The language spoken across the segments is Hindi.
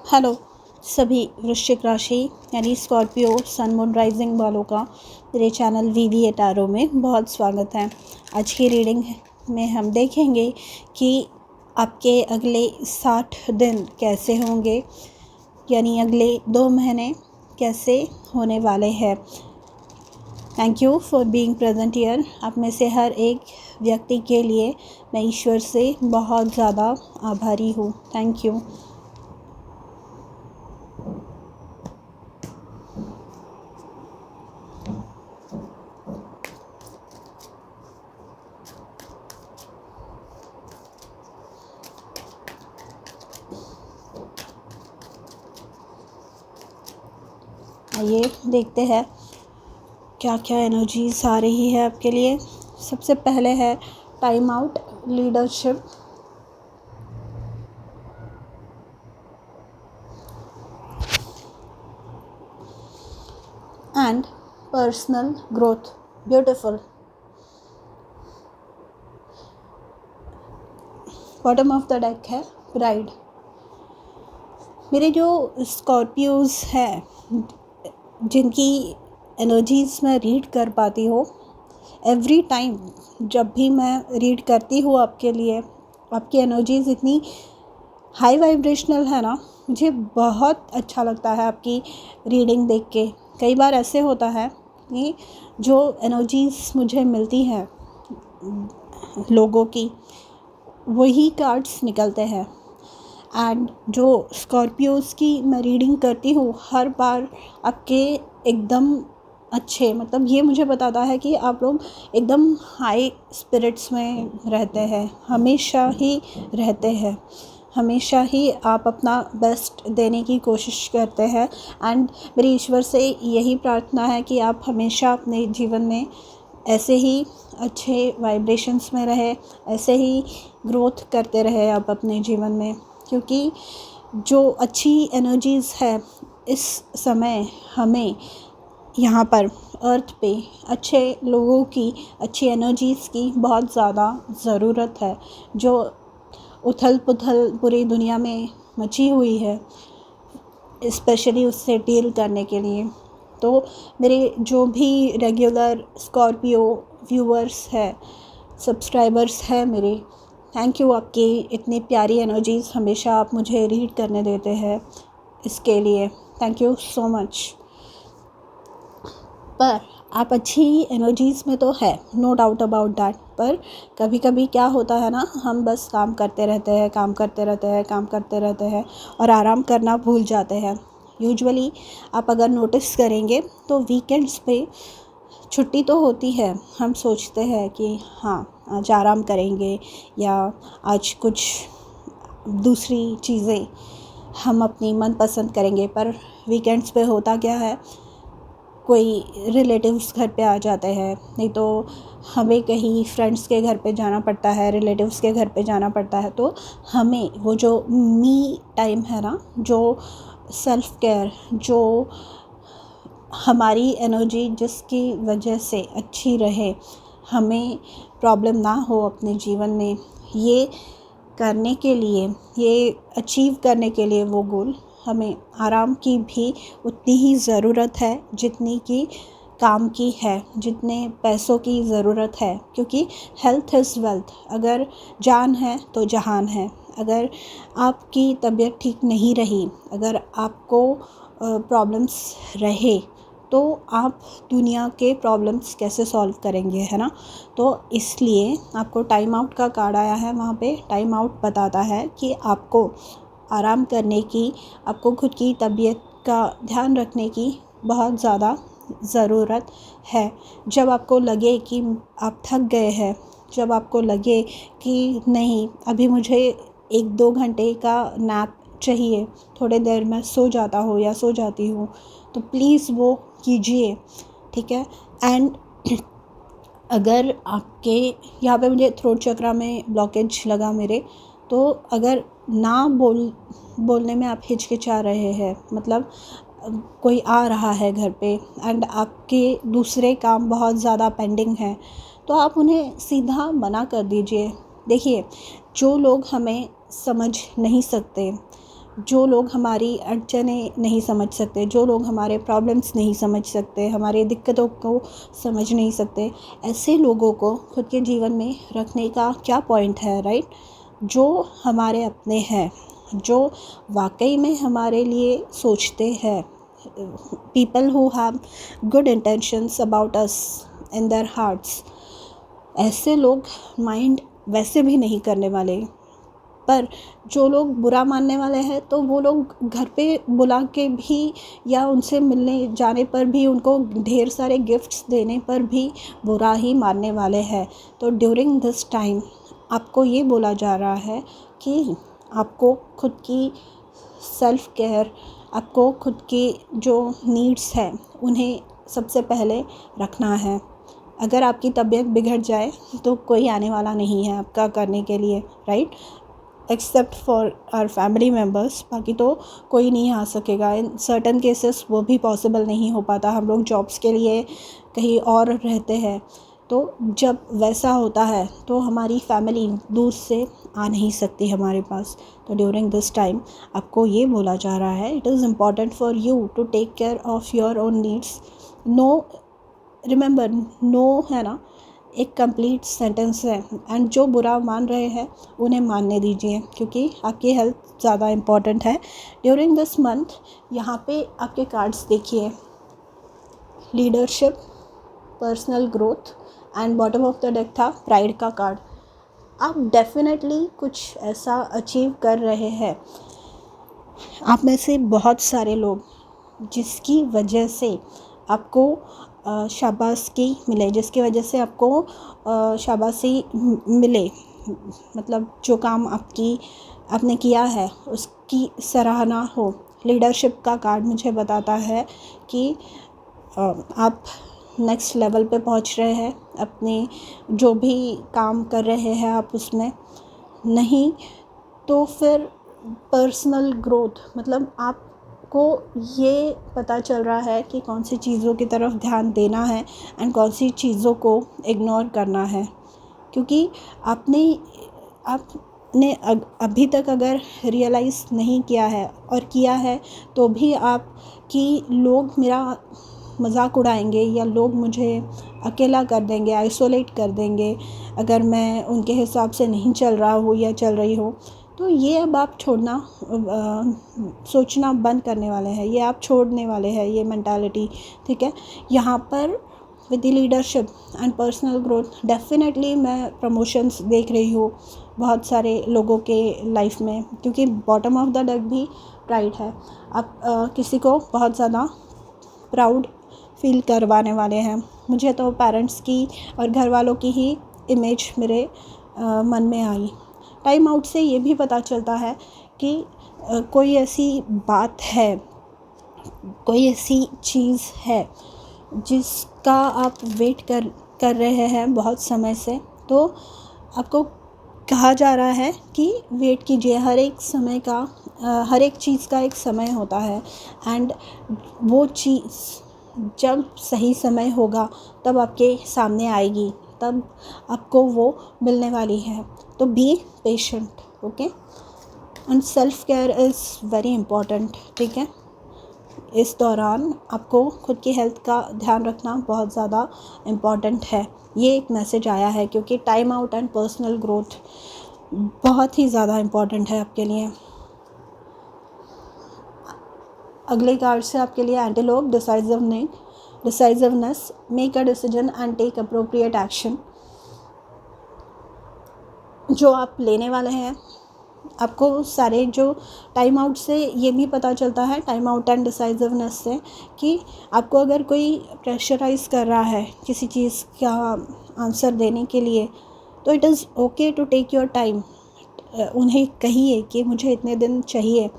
हेलो सभी वृश्चिक राशि यानी स्कॉर्पियो सन मून राइजिंग वालों का मेरे चैनल वीवी एटारो में बहुत स्वागत है। आज की रीडिंग में हम देखेंगे कि आपके अगले 60 दिन कैसे होंगे, यानी अगले 2 महीने कैसे होने वाले हैं। Thank you for being present here. आप में से हर एक व्यक्ति के लिए मैं ईश्वर से बहुत ज़्यादा आभारी हूँ। Thank you. आइए देखते हैं क्या क्या एनर्जीज आ रही है आपके लिए। सबसे पहले है time out, leadership, and personal growth. Beautiful. Bottom of the deck है ब्राइड। मेरे जो स्कॉर्पियोज हैं जिनकी एनर्जीज मैं रीड कर पाती हूँ, एवरी टाइम जब भी मैं रीड करती हूँ आपके लिए, आपकी एनर्जीज इतनी हाई वाइब्रेशनल है ना, मुझे बहुत अच्छा लगता है आपकी रीडिंग देख के। कई बार ऐसे होता है कि जो एनर्जीज मुझे मिलती हैं लोगों की, वही कार्ड्स निकलते हैं। एंड जो स्कॉर्पियोज की मैं रीडिंग करती हूँ, हर बार आपके एकदम अच्छे, मतलब ये मुझे बताता है कि आप लोग एकदम हाई स्पिरिट्स में रहते हैं, हमेशा ही रहते हैं, हमेशा ही आप अपना बेस्ट देने की कोशिश करते हैं। एंड मेरी ईश्वर से यही प्रार्थना है कि आप हमेशा अपने जीवन में ऐसे ही अच्छे वाइब्रेशंस में रहे, ऐसे ही ग्रोथ करते रहे आप अपने जीवन में, क्योंकि जो अच्छी एनर्जीज़ है इस समय हमें यहाँ पर अर्थ पे अच्छे लोगों की, अच्छी एनर्जीज़ की बहुत ज़्यादा ज़रूरत है। जो उथल पुथल पूरी दुनिया में मची हुई है, स्पेशली उससे डील करने के लिए। तो मेरे जो भी रेगुलर स्कॉर्पियो व्यूअर्स है, सब्सक्राइबर्स हैं मेरे, थैंक यू। आपकी इतनी प्यारी एनर्जीज़ हमेशा आप मुझे रीड करने देते हैं, इसके लिए थैंक यू सो मच। पर आप अच्छी एनर्जीज़ में तो है, नो डाउट अबाउट दैट, पर कभी कभी क्या होता है ना, हम बस काम करते रहते हैं, काम करते रहते हैं, काम करते रहते हैं और आराम करना भूल जाते हैं। यूजुअली आप अगर नोटिस करेंगे तो वीकेंड्स पे छुट्टी तो होती है, हम सोचते हैं कि हाँ आज आराम करेंगे या आज कुछ दूसरी चीज़ें हम अपनी मनपसंद करेंगे। पर वीकेंड्स पे होता क्या है, कोई रिलेटिव्स घर पे आ जाते हैं, नहीं तो हमें कहीं फ्रेंड्स के घर पे जाना पड़ता है, रिलेटिव्स के घर पे जाना पड़ता है। तो हमें वो जो मी टाइम है ना, जो सेल्फ केयर, जो हमारी एनर्जी जिसकी वजह से अच्छी रहे, हमें प्रॉब्लम ना हो अपने जीवन में, ये करने के लिए, ये अचीव करने के लिए वो गोल, हमें आराम की भी उतनी ही ज़रूरत है जितनी कि काम की है, जितने पैसों की ज़रूरत है। क्योंकि हेल्थ इज़ वेल्थ। अगर जान है तो जहान है। अगर आपकी तबीयत ठीक नहीं रही, अगर आपको प्रॉब्लम्स रहे, तो आप दुनिया के प्रॉब्लम्स कैसे सॉल्व करेंगे, है ना। तो इसलिए आपको टाइम आउट का कार्ड आया है, वहाँ पे टाइम आउट बताता है कि आपको आराम करने की, आपको खुद की तबीयत का ध्यान रखने की बहुत ज़्यादा ज़रूरत है। जब आपको लगे कि आप थक गए हैं, जब आपको लगे कि नहीं अभी मुझे 1-2 घंटे का नैप चाहिए, थोड़ी देर मैं सो जाता हूँ या सो जाती हूँ, तो प्लीज़ वो कीजिए, ठीक है। एंड अगर आपके यहाँ पे मुझे थ्रोट चक्रा में ब्लॉकेज लगा मेरे, तो अगर ना बोलने में आप हिचकिचा रहे हैं, मतलब कोई आ रहा है घर पे एंड आपके दूसरे काम बहुत ज़्यादा पेंडिंग हैं, तो आप उन्हें सीधा मना कर दीजिए। देखिए, जो लोग हमें समझ नहीं सकते, जो लोग हमारी अड़चनें नहीं समझ सकते, जो लोग हमारे प्रॉब्लम्स नहीं समझ सकते, हमारे दिक्कतों को समझ नहीं सकते, ऐसे लोगों को खुद के जीवन में रखने का क्या पॉइंट है, राइट? जो हमारे अपने हैं, जो वाकई में हमारे लिए सोचते हैं, people who have good intentions about us in their hearts, ऐसे लोग माइंड वैसे भी नहीं करने वाले। पर जो लोग बुरा मानने वाले हैं तो वो लोग घर पे बुला के भी या उनसे मिलने जाने पर भी, उनको ढेर सारे गिफ्ट्स देने पर भी बुरा ही मानने वाले हैं। तो ड्यूरिंग दिस टाइम आपको ये बोला जा रहा है कि आपको खुद की सेल्फ केयर, आपको खुद की जो नीड्स हैं उन्हें सबसे पहले रखना है। अगर आपकी तबीयत बिगड़ जाए तो कोई आने वाला नहीं है आपका करने के लिए, right? Except for our family members, बाकी तो कोई नहीं आ सकेगा। इन सर्टन केसेस वो भी पॉसिबल नहीं हो पाता, हम लोग जॉब्स के लिए कहीं और रहते हैं। तो जब वैसा होता है तो हमारी फैमिली दूर से आ नहीं सकती हमारे पास। तो ड्यूरिंग दिस टाइम आपको ये बोला जा रहा है, it is important for you to take care of your own needs. No, remember, no है ना, एक कंप्लीट सेंटेंस है। एंड जो बुरा मान रहे हैं उन्हें मानने दीजिए, क्योंकि आपकी हेल्थ ज़्यादा इम्पॉर्टेंट है ड्यूरिंग दिस मंथ। यहाँ पे आपके कार्ड्स देखिए, leadership, personal growth and bottom of the deck था प्राइड का कार्ड। आप डेफिनेटली कुछ ऐसा अचीव कर रहे हैं। आप में से बहुत सारे लोग जिसकी वजह से आपको शाबाशी मिले, जिसकी वजह से आपको शाबाशी मिले, मतलब जो काम आपने किया है उसकी सराहना हो। लीडरशिप का कार्ड मुझे बताता है कि आप नेक्स्ट लेवल पे पहुंच रहे हैं, अपने जो भी काम कर रहे हैं आप उसमें। नहीं तो फिर पर्सनल ग्रोथ, मतलब आपको ये पता चल रहा है कि कौन सी चीज़ों की तरफ ध्यान देना है एंड कौन सी चीज़ों को इग्नोर करना है। क्योंकि आपने अभी तक अगर रियलाइज़ नहीं किया है और किया है तो भी आपकी लोग मेरा मजाक उड़ाएंगे या लोग मुझे अकेला कर देंगे, आइसोलेट कर देंगे अगर मैं उनके हिसाब से नहीं चल रहा हूँ या चल रही हूँ। तो ये अब आप छोड़ना, सोचना बंद करने वाले हैं, ये आप छोड़ने वाले हैं ये मेंटालिटी, ठीक है? यहाँ पर with the leadership and personal growth definitely मैं प्रमोशंस देख रही हूँ बहुत सारे लोगों के लाइफ में, क्योंकि बॉटम ऑफ द डेक भी प्राइड है। आप किसी को बहुत ज़्यादा प्राउड फील करवाने वाले हैं। मुझे तो पेरेंट्स की और घर वालों की ही इमेज मेरे मन में आई। टाइम आउट से ये भी पता चलता है कि कोई ऐसी बात है, कोई ऐसी चीज़ है जिसका आप वेट कर रहे हैं बहुत समय से। तो आपको कहा जा रहा है कि वेट कीजिए, हर एक समय का हर एक चीज़ का एक समय होता है एंड वो चीज़ जब सही समय होगा तब आपके सामने आएगी, तब आपको वो मिलने वाली है। तो be patient, okay? And self care is very important, ठीक है? इस दौरान आपको खुद की हेल्थ का ध्यान रखना बहुत ज़्यादा इम्पॉर्टेंट है। ये एक मैसेज आया है क्योंकि time out and personal growth बहुत ही ज़्यादा इम्पॉर्टेंट है आपके लिए। अगले कार्ड से आपके लिए antelope, decisiveness, make a decision and take appropriate action. जो आप लेने वाले हैं, आपको सारे जो टाइम आउट से ये भी पता चलता है, टाइम आउट एंड डिसाइसिवनेस से, कि आपको अगर कोई प्रेशराइज़ कर रहा है किसी चीज़ का आंसर देने के लिए, तो it is okay to take your time. उन्हें कहिए कि मुझे इतने दिन चाहिए,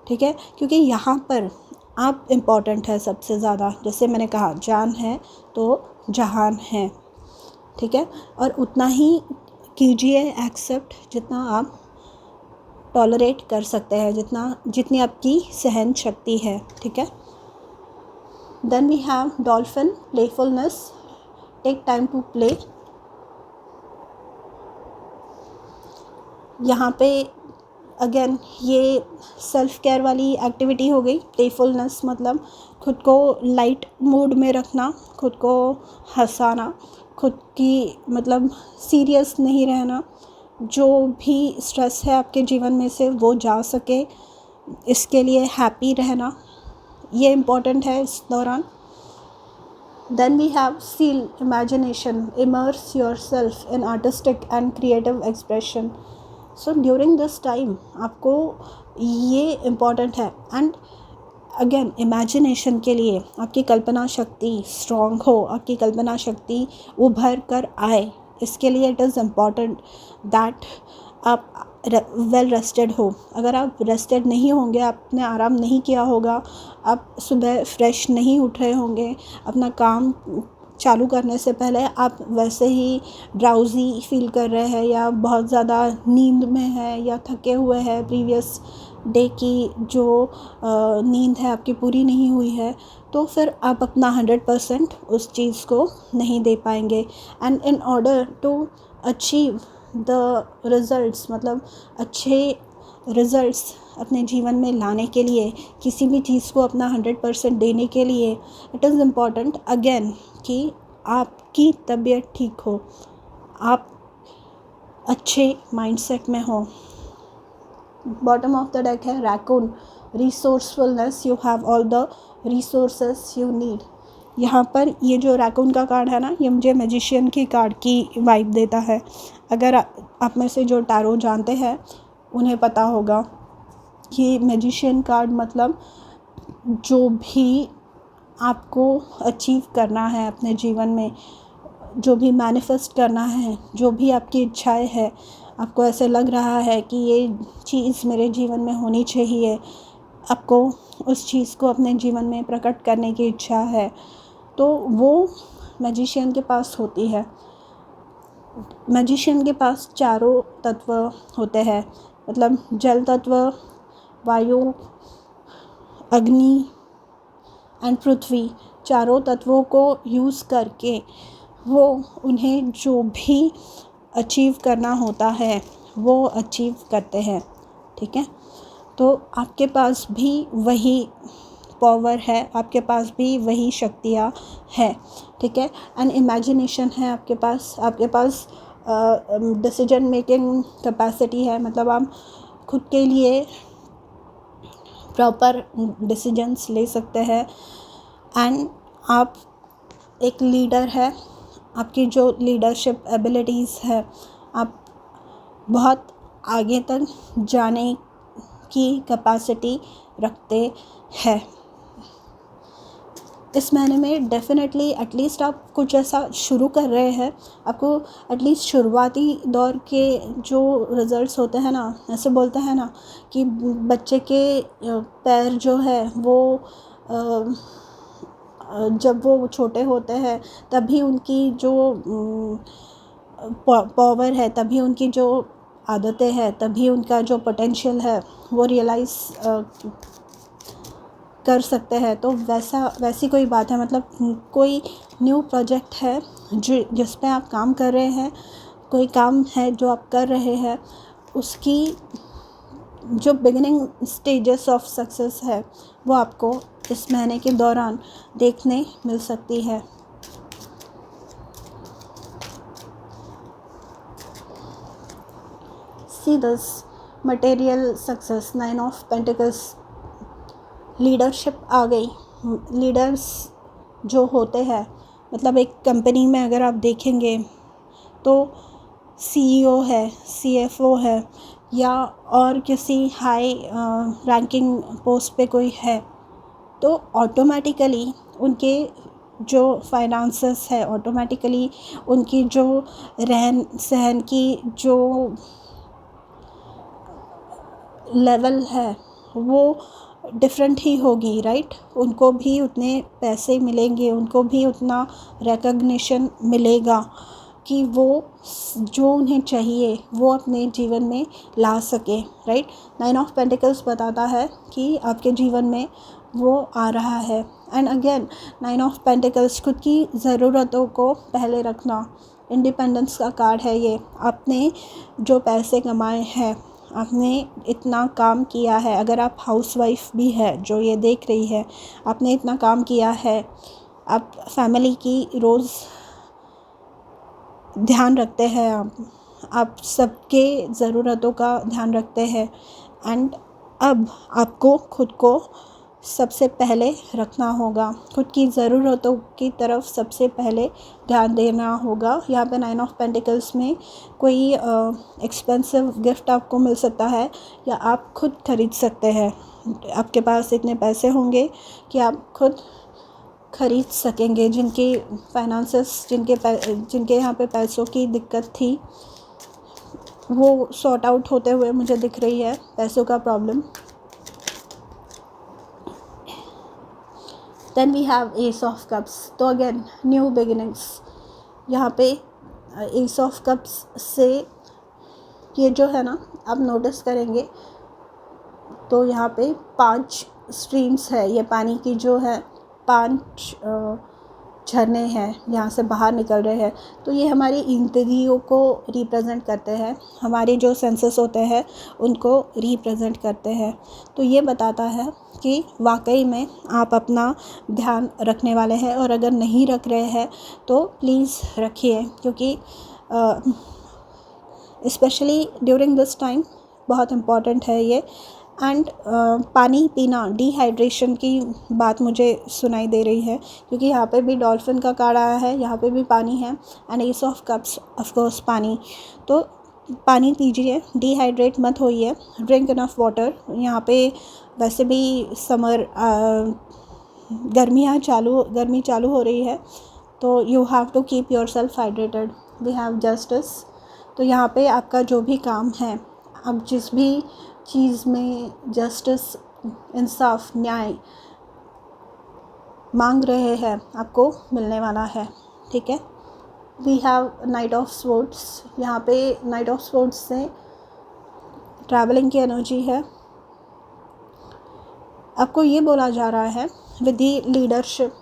ठीक है? क्योंकि यहाँ पर आप इम्पॉर्टेंट है सबसे ज़्यादा। जैसे मैंने कहा, जान है तो जहान है, ठीक है? और उतना ही कीजिए एक्सेप्ट जितना आप टॉलरेट कर सकते हैं, जितनी आपकी सहन शक्ति है, ठीक है? Then we have dolphin, playfulness, take time to play. यहाँ पे अगेन ये सेल्फ केयर वाली एक्टिविटी हो गई। प्लेफुलनेस मतलब खुद को लाइट मूड में रखना, खुद को हंसाना, खुद की मतलब सीरियस नहीं रहना, जो भी स्ट्रेस है आपके जीवन में से वो जा सके, इसके लिए हैप्पी रहना, ये इम्पोर्टेंट है इस दौरान। Then we have seal imagination, immerse yourself in artistic and creative expression. So during this time आपको ये इम्पॉर्टेंट है। एंड अगेन इमेजिनेशन के लिए आपकी कल्पना शक्ति स्ट्रॉन्ग हो, आपकी कल्पना शक्ति उभर कर आए, इसके लिए इट इज़ इम्पॉर्टेंट दैट आप वेल रेस्टेड हो। अगर आप रेस्टेड नहीं होंगे, आपने आराम नहीं किया होगा, आप सुबह फ्रेश नहीं उठ रहे होंगे, अपना काम चालू करने से पहले आप वैसे ही ड्राउजी फील कर रहे हैं या बहुत ज़्यादा नींद में है या थके हुए हैं, प्रीवियस डे की जो नींद है आपकी पूरी नहीं हुई है, तो फिर आप अपना 100% उस चीज़ को नहीं दे पाएंगे। And in order to achieve the results, मतलब अच्छे रिज़ल्ट्स अपने जीवन में लाने के लिए, किसी भी चीज़ को अपना 100% देने के लिए, इट इज़ इम्पॉर्टेंट अगेन कि आपकी तबीयत ठीक हो, आप अच्छे माइंडसेट में हो। बॉटम ऑफ द डेक है raccoon, resourcefulness, you have all the resources you need. यहाँ पर ये जो रैकून का कार्ड है ना, ये मुझे मैजिशियन की कार्ड की वाइब देता है। अगर आप में से जो टैरो जानते हैं उन्हें पता होगा कि मैजिशियन कार्ड मतलब जो भी आपको अचीव करना है अपने जीवन में, जो भी मैनिफेस्ट करना है, जो भी आपकी इच्छाएं है, आपको ऐसे लग रहा है कि ये चीज़ मेरे जीवन में होनी चाहिए, आपको उस चीज़ को अपने जीवन में प्रकट करने की इच्छा है, तो वो मैजिशियन के पास होती है। मैजिशियन के पास चारों तत्व होते हैं, मतलब जल तत्व, वायु, अग्नि एंड पृथ्वी, चारों तत्वों को यूज़ करके वो उन्हें जो भी अचीव करना होता है वो अचीव करते हैं। ठीक है, तो आपके पास भी वही पावर है, आपके पास भी वही शक्तियाँ है। ठीक है, एंड इमेजिनेशन है आपके पास डिसीजन मेकिंग कैपेसिटी है, मतलब आप खुद के लिए प्रॉपर डिसीजंस ले सकते हैं। एंड आप एक लीडर है, आपकी जो लीडरशिप एबिलिटीज़ है, आप बहुत आगे तक जाने की कैपेसिटी रखते हैं। इस महीने में डेफिनेटली एटलीस्ट आप कुछ ऐसा शुरू कर रहे हैं, आपको एटलीस्ट शुरुआती दौर के जो रिज़ल्ट्स होते हैं ना, ऐसे बोलते हैं ना कि बच्चे के पैर जो है वो जब वो छोटे होते हैं तभी उनकी जो पावर है, तभी उनकी जो आदतें हैं, तभी उनका जो पोटेंशियल है वो रियलाइज़ कर सकते हैं। तो वैसी कोई बात है, मतलब कोई न्यू प्रोजेक्ट है जिस पे आप काम कर रहे हैं, कोई काम है जो आप कर रहे हैं, उसकी जो बिगिनिंग स्टेजेस ऑफ सक्सेस है वो आपको इस महीने के दौरान देखने मिल सकती है। See this material success, 9 of pentacles, leadership आ गई। लीडर्स जो होते हैं, मतलब एक कंपनी में अगर आप देखेंगे तो सीईओ है, सीएफओ है या और किसी हाई रैंकिंग पोस्ट पे कोई है, तो ऑटोमेटिकली उनके जो फाइनेंसेस है, ऑटोमेटिकली उनकी जो रहन सहन की जो लेवल है वो डिफरेंट ही होगी, राइट। उनको भी उतने पैसे मिलेंगे, उनको भी उतना रिकॉग्निशन मिलेगा कि वो जो उन्हें चाहिए वो अपने जीवन में ला सके, राइट। 9 ऑफ पेंटिकल्स बताता है कि आपके जीवन में वो आ रहा है। एंड अगेन 9 ऑफ पेंटिकल्स, खुद की ज़रूरतों को पहले रखना, इंडिपेंडेंस का कार्ड है ये। आपने जो पैसे कमाए हैं, आपने इतना काम किया है, अगर आप हाउसवाइफ भी है जो ये देख रही है, आपने इतना काम किया है, आप फैमिली की रोज़ ध्यान रखते हैं, आप सबके ज़रूरतों का ध्यान रखते हैं। एंड अब आपको खुद को सबसे पहले रखना होगा, खुद की ज़रूरतों की तरफ सबसे पहले ध्यान देना होगा। यहाँ पे 9 ऑफ पेंटिकल्स में कोई एक्सपेंसिव गिफ्ट आपको मिल सकता है या आप खुद खरीद सकते हैं। आपके पास इतने पैसे होंगे कि आप खुद खरीद सकेंगे। जिनकी फाइनेंसेस जिनके यहाँ पे पैसों की दिक्कत थी वो सॉर्ट आउट होते हुए मुझे दिख रही है, पैसों का problem. Then we have ace of cups, तो अगेन न्यू बिगिनिंग्स। यहाँ पे एस ऑफ कप्स से ये जो है ना, आप नोटिस करेंगे तो यहाँ पे 5 स्ट्रीम्स है, ये पानी की जो है 5 झरने हैं यहाँ से बाहर निकल रहे हैं। तो ये हमारी इंद्रियों को रिप्रेजेंट करते हैं, हमारे जो सेंसेस होते हैं उनको रिप्रेजेंट करते हैं। तो ये बताता है कि वाकई में आप अपना ध्यान रखने वाले हैं, और अगर नहीं रख रहे हैं तो प्लीज़ रखिए, क्योंकि स्पेशली ड्यूरिंग दिस टाइम बहुत इम्पॉर्टेंट है ये। एंड पानी पीना, डिहाइड्रेशन की बात मुझे सुनाई दे रही है, क्योंकि यहाँ पे भी डॉल्फिन का कार्ड आया है, यहाँ पे भी पानी है, and S of cups of course पानी। तो पानी पीजिए, डिहाइड्रेट मत होइए, ड्रिंक इनफ वाटर। यहाँ पे वैसे भी समर गर्मी चालू हो रही है, तो you have to keep yourself hydrated. We have justice, तो यहाँ पे आपका जो भी काम है, आप जिस भी चीज़ में जस्टिस, इंसाफ, न्याय मांग रहे हैं, आपको मिलने वाला है, ठीक है। We have knight of swords, यहाँ पे नाइट ऑफ स्वॉर्ड्स से ट्रैवलिंग की एनर्जी है। आपको ये बोला जा रहा है with the leadership,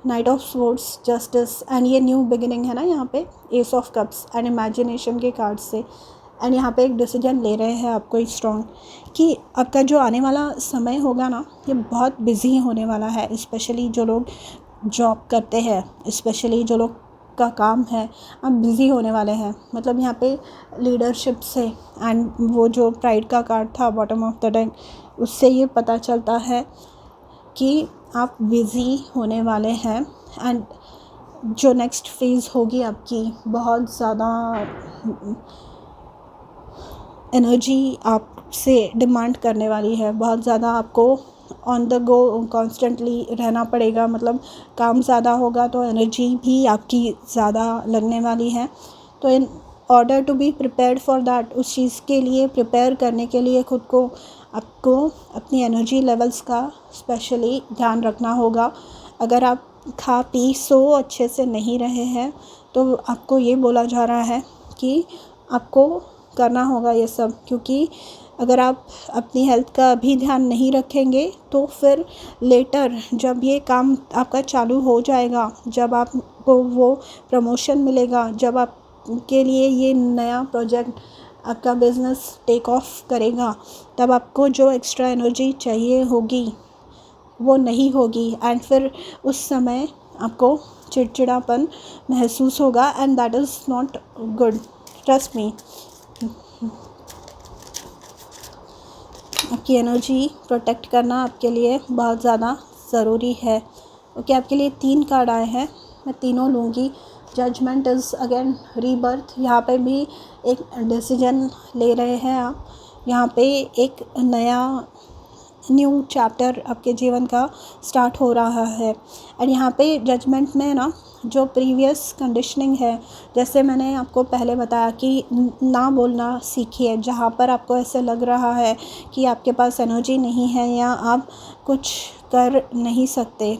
knight of swords, justice, and ये न्यू बिगिनिंग है ना यहाँ पे, ace of cups and imagination के कार्ड से। एंड यहाँ पे एक डिसीजन ले रहे हैं आपको स्ट्रॉन्ग, कि आपका जो आने वाला समय होगा ना, ये बहुत बिजी होने वाला है। स्पेशली जो लोग जॉब करते हैं, स्पेशली जो लोग का काम है, आप बिज़ी होने वाले हैं। मतलब यहाँ पे लीडरशिप से, एंड वो जो प्राइड का कार्ड था बॉटम ऑफ द डेक, उससे ये पता चलता है कि आप बिज़ी होने वाले हैं। एंड जो नेक्स्ट फेज़ होगी आपकी, बहुत ज़्यादा एनर्जी आपसे डिमांड करने वाली है, बहुत ज़्यादा आपको ऑन द गो कॉन्स्टेंटली रहना पड़ेगा। मतलब काम ज़्यादा होगा तो एनर्जी भी आपकी ज़्यादा लगने वाली है। तो in order to be prepared for that, उस चीज़ के लिए प्रिपेयर करने के लिए खुद को, आपको अपनी एनर्जी लेवल्स का स्पेशली ध्यान रखना होगा। अगर आप खा पी सो अच्छे से नहीं रहे हैं, तो आपको ये बोला जा रहा है कि आपको करना होगा ये सब, क्योंकि अगर आप अपनी हेल्थ का अभी ध्यान नहीं रखेंगे तो फिर लेटर जब ये काम आपका चालू हो जाएगा, जब आपको वो प्रमोशन मिलेगा, जब आपके लिए ये नया प्रोजेक्ट, आपका बिज़नेस टेक ऑफ करेगा, तब आपको जो एक्स्ट्रा एनर्जी चाहिए होगी वो नहीं होगी। एंड फिर उस समय आपको चिड़चिड़ापन महसूस होगा, and that is not good, trust me. आपकी एनर्जी प्रोटेक्ट करना आपके लिए बहुत ज़्यादा ज़रूरी है। ओके, आपके लिए 3 कार्ड आए हैं, मैं तीनों लूँगी। जजमेंट इज़ अगेन रीबर्थ, यहाँ पे भी एक डिसीजन ले रहे हैं आप। यहाँ पे एक नया न्यू चैप्टर आपके जीवन का स्टार्ट हो रहा है। और यहाँ पे जजमेंट में ना, जो प्रीवियस कंडीशनिंग है, जैसे मैंने आपको पहले बताया कि ना बोलना सीखिए। जहाँ पर आपको ऐसे लग रहा है कि आपके पास एनर्जी नहीं है या आप कुछ कर नहीं सकते,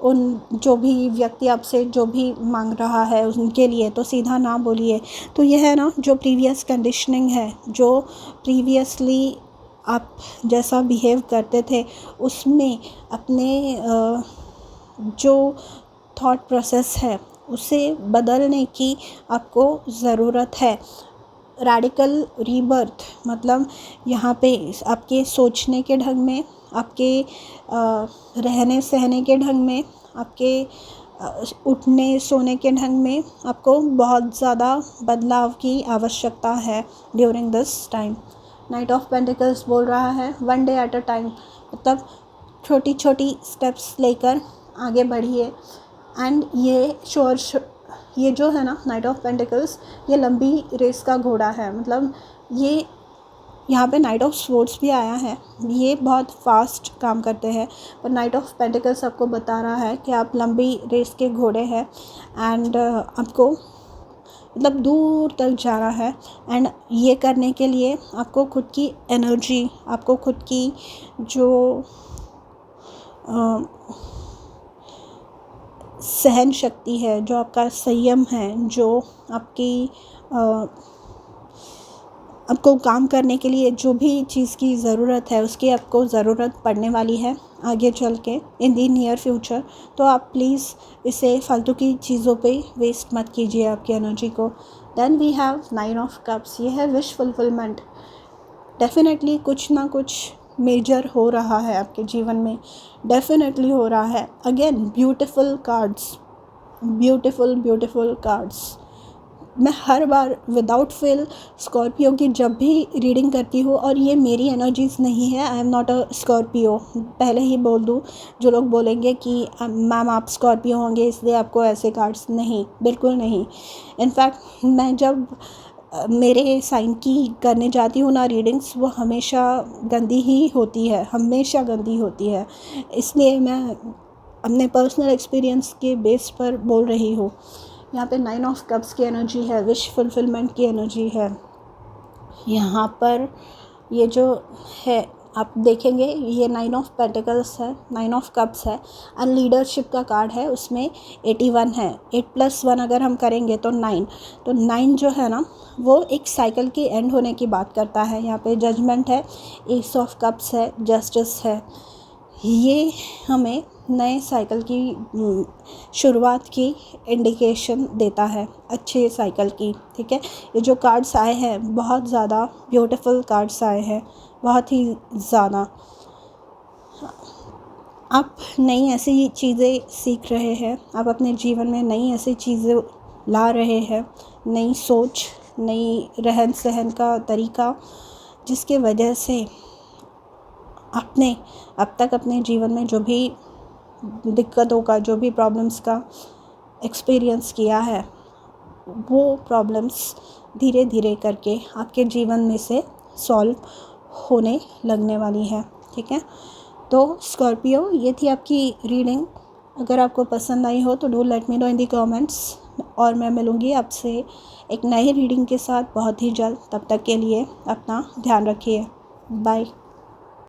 उन जो भी व्यक्ति आपसे जो भी मांग रहा है उनके लिए, तो सीधा ना बोलिए। तो यह है ना, जो प्रीवियस कंडीशनिंग है, जो प्रीवियसली आप जैसा बिहेव करते थे, उसमें अपने जो थॉट प्रोसेस है उसे बदलने की आपको ज़रूरत है। रैडिकल रीबर्थ, मतलब यहाँ पे आपके सोचने के ढंग में, आपके रहने सहने के ढंग में, आपके उठने सोने के ढंग में आपको बहुत ज़्यादा बदलाव की आवश्यकता है during this time. Night of pentacles बोल रहा है one day at a time, मतलब छोटी छोटी स्टेप्स लेकर आगे बढ़िए। एंड ये जो है ना नाइट ऑफ पेंटिकल्स, ये लंबी रेस का घोड़ा है, मतलब ये यहाँ पे नाइट ऑफ स्वॉर्ड्स भी आया है, ये बहुत फास्ट काम करते हैं, पर नाइट ऑफ पेंटिकल्स आपको बता रहा है कि आप लंबी रेस के घोड़े हैं एंड आपको मतलब दूर तक जाना है। एंड ये करने के लिए आपको खुद की एनर्जी, आपको खुद की जो सहन शक्ति है, जो आपका संयम है, जो आपकी आपको काम करने के लिए जो भी चीज़ की ज़रूरत है उसकी आपको ज़रूरत पड़ने वाली है आगे चल के इन दी नियर फ्यूचर। तो आप प्लीज़ इसे फालतू की चीज़ों पे वेस्ट मत कीजिए आपकी एनर्जी को। Then we have nine of cups, ये है विश फुलफिलमेंट। डेफिनेटली कुछ ना कुछ मेजर हो रहा है आपके जीवन में, डेफिनेटली हो रहा है। Again beautiful cards, beautiful cards. मैं हर बार विदाउट फेल स्कॉर्पियो की जब भी रीडिंग करती हूँ, और ये मेरी एनर्जीज़ नहीं है, I am not a Scorpio, पहले ही बोल दूँ। जो लोग बोलेंगे कि मैम आप स्कॉर्पियो होंगे इसलिए आपको ऐसे कार्ड्स, नहीं, बिल्कुल नहीं। इनफैक्ट मैं जब मेरे साइन की करने जाती हूँ ना रीडिंग्स, वो हमेशा गंदी ही होती है, हमेशा गंदी होती है। इसलिए मैं अपने पर्सनल एक्सपीरियंस के बेस पर बोल रही हूँ। यहाँ पे नाइन ऑफ कप्स की एनर्जी है, विश फुलफिलमेंट की एनर्जी है। यहाँ पर ये जो है आप देखेंगे, ये नाइन ऑफ पेंटिकल्स है, नाइन ऑफ कप्स है एंड लीडरशिप का कार्ड है, उसमें 81 है। 8+1 अगर हम करेंगे तो 9, तो 9 जो है ना वो एक साइकिल की एंड होने की बात करता है। यहाँ पे जजमेंट है, एस ऑफ कप्स है, जस्टिस है। ये हमें नए साइकिल की शुरुआत की इंडिकेशन देता है, अच्छे साइकिल की, ठीक है। ये जो कार्ड्स आए हैं बहुत ज़्यादा ब्यूटीफुल कार्ड्स आए हैं, बहुत ही ज़्यादा। आप नई ऐसी चीज़ें सीख रहे हैं, आप अपने जीवन में नई ऐसी चीज़ें ला रहे हैं, नई सोच, नई रहन सहन का तरीका, जिसके वजह से आपने अब तक अपने जीवन में जो भी दिक्कतों का, जो भी प्रॉब्लम्स का एक्सपीरियंस किया है, वो प्रॉब्लम्स धीरे धीरे करके आपके जीवन में से सॉल्व होने लगने वाली है, ठीक है। तो स्कॉर्पियो, ये थी आपकी रीडिंग। अगर आपको पसंद आई हो तो do let me know in the comments, और मैं मिलूँगी आपसे एक नई रीडिंग के साथ बहुत ही जल्द। तब तक के लिए अपना ध्यान रखिए, बाय।